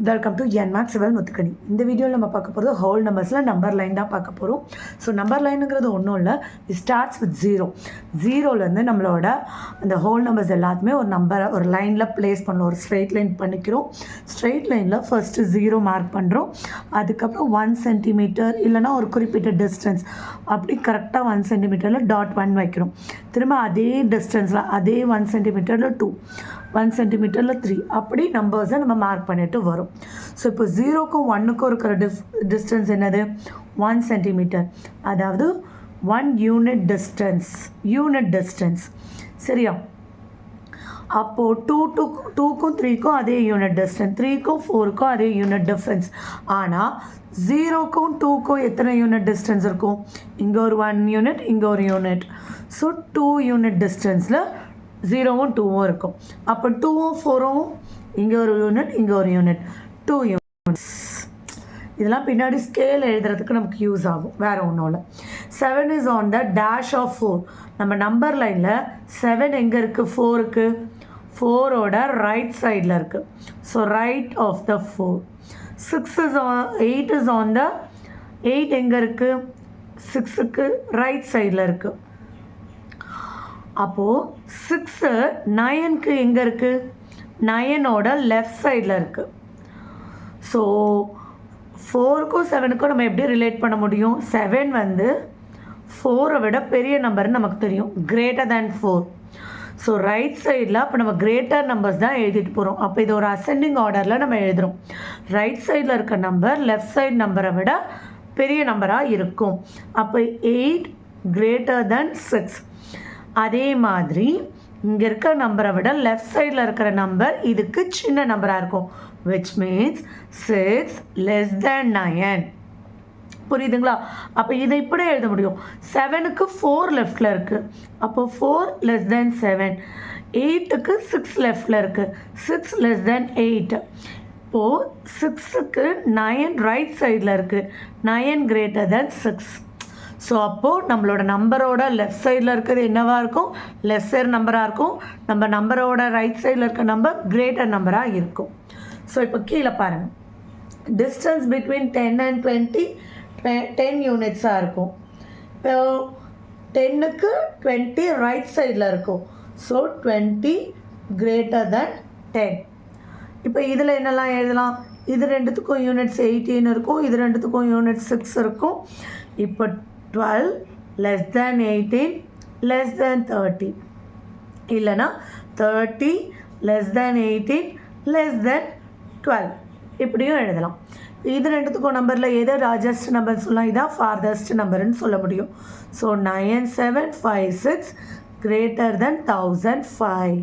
Welcome to என்மேக்ஸ் சிவல் முத்துக்கணி. இந்த வீடியோவில் நம்ம பார்க்க போகிறது ஹோல் நம்பர்ஸில் நம்பர் லைன் தான் பார்க்க போகிறோம். ஸோ நம்பர் லைனுங்கிறது ஒன்றும் இல்லை, இட் ஸ்டார்ட்ஸ் வித் ஜீரோலேருந்து நம்மளோட அந்த ஹோல் நம்பர்ஸ் எல்லாத்துமே ஒரு நம்பரை ஒரு லைனில் ப்ளேஸ் பண்ணணும். ஒரு ஸ்ட்ரெயிட் லைன் பண்ணிக்கிறோம். ஸ்ட்ரெயிட் லைனில் ஃபஸ்ட்டு 0 மார்க் பண்ணுறோம். அதுக்கப்புறம் 1 சென்டிமீட்டர் இல்லைனா ஒரு குறிப்பிட்ட டிஸ்டன்ஸ் அப்படி கரெக்டாக 1 சென்டிமீட்டரில் டாட் 1 வைக்கிறோம். திரும்ப அதே டிஸ்டன்ஸில் அதே 1 சென்டிமீட்டரில் 2, 1 சென்டிமீட்டரில் 3 அப்படி நம்பர்ஸை நம்ம மார்க் பண்ணிட்டு வரும். ஸோ இப்போ 0க்கும் 1க்கும் இருக்கிற டிஸ்டன்ஸ் என்னது? 1 சென்டிமீட்டர், அதாவது 1 யூனிட் டிஸ்டன்ஸ். சரியா? அப்போது 2க்கும் 3க்கும் அதே யூனிட் டிஸ்டன்ஸ், 3க்கும் 4க்கும் அதே யூனிட் டிஃப்ரென்ஸ். ஆனால் 0க்கும் 2க்கும் எத்தனை யூனிட் டிஸ்டன்ஸ் இருக்கும்? இங்கே ஒரு 1 யூனிட், இங்கே ஒரு யூனிட். ஸோ 2 யூனிட் டிஸ்டன்ஸில் 0வும் 2வும் இருக்கும். அப்போ 2வும் 4வும் இங்கே ஒரு யூனிட், இங்கே ஒரு யூனிட், 2 யூனிட்ஸ். இதெல்லாம் பின்னாடி ஸ்கேல் எழுதுறதுக்கு நமக்கு யூஸ் ஆகும், வேறு ஒன்றும் இல்லை. 7 is on the dash of 4. நம்ம நம்பர் லைனில் 7 எங்கே இருக்குது? 4க்கு 4ஓட ரைட் சைடில் இருக்குது. So right of the 4. 8 is on the 8 எங்கே இருக்குது? 6க்கு ரைட் சைடில் இருக்குது. அப்போது 6 9க்கு எங்கே இருக்குது? 9ஓட லெஃப்ட் சைடில் இருக்குது. ஸோ 4க்கும் 7க்கும் நம்ம எப்படி ரிலேட் பண்ண முடியும்? 7 வந்து 4ஐ விட பெரிய நம்பர்னு நமக்கு தெரியும், கிரேட்டர் தேன் 4. ஸோ ரைட் சைடில் அப்போ நம்ம கிரேட்டர் நம்பர்ஸ் தான் எழுதிட்டு போகிறோம். அப்போ இது ஒரு அசெண்டிங் ஆர்டரில் நம்ம எழுதுகிறோம். ரைட் சைடில் இருக்க நம்பர் லெஃப்ட் சைடு நம்பரை விட பெரிய நம்பராக இருக்கும். அப்போ 8 கிரேட்டர் தேன் 6. அதே மாதிரி இங்கே இருக்கிற நம்பரை விட லெஃப்ட் சைடில் இருக்கிற நம்பர் இதுக்கு சின்ன நம்பராக இருக்கும், which means 6 less than 9. புரியுதுங்களா? அப்போ இதை இப்படி எழுத முடியும். 7க்கு 4 லெஃப்டில் இருக்குது, அப்போது 4 less than 7. 8க்கு 6 லெஃப்டில் இருக்குது, 6 less than 8. இப்போது 6க்கு 9 ரைட் சைடில் இருக்குது, 9 greater than 6. ஸோ அப்போது நம்மளோட நம்பரோட லெஃப்ட் சைடில் இருக்கிறது என்னவாக இருக்கும்? லெஸ்ஸர் நம்பராக இருக்கும். நம்ம நம்பரோட ரைட் சைடில் இருக்க நம்பர் கிரேட்டர் நம்பராக இருக்கும். ஸோ இப்போ கீழே பாருங்கள், டிஸ்டன்ஸ் பிட்வீன் 10 and 20 10 யூனிட்ஸாக இருக்கும். இப்போ 10க்கு 20 ரைட் சைடில் இருக்கும். So 20 greater than 10. இப்போ இதில் என்னெல்லாம் எழுதலாம்? இது ரெண்டுத்துக்கும் யூனிட்ஸ் 18 இருக்கும், இது ரெண்டுத்துக்கும் யூனிட் 6 இருக்கும். இப்போ 12 less than 18 less than 30, இல்லைனா 30 less than 18 less than 12 இப்படியும் எழுதலாம். இது ரெண்டுத்துக்கும் நம்பரில் எது லார்ஜஸ்ட் நம்பர் சொல்லலாம்? இதான் ஃபார்தஸ்ட் நம்பர்னு சொல்ல முடியும். So 9756 greater than 1005.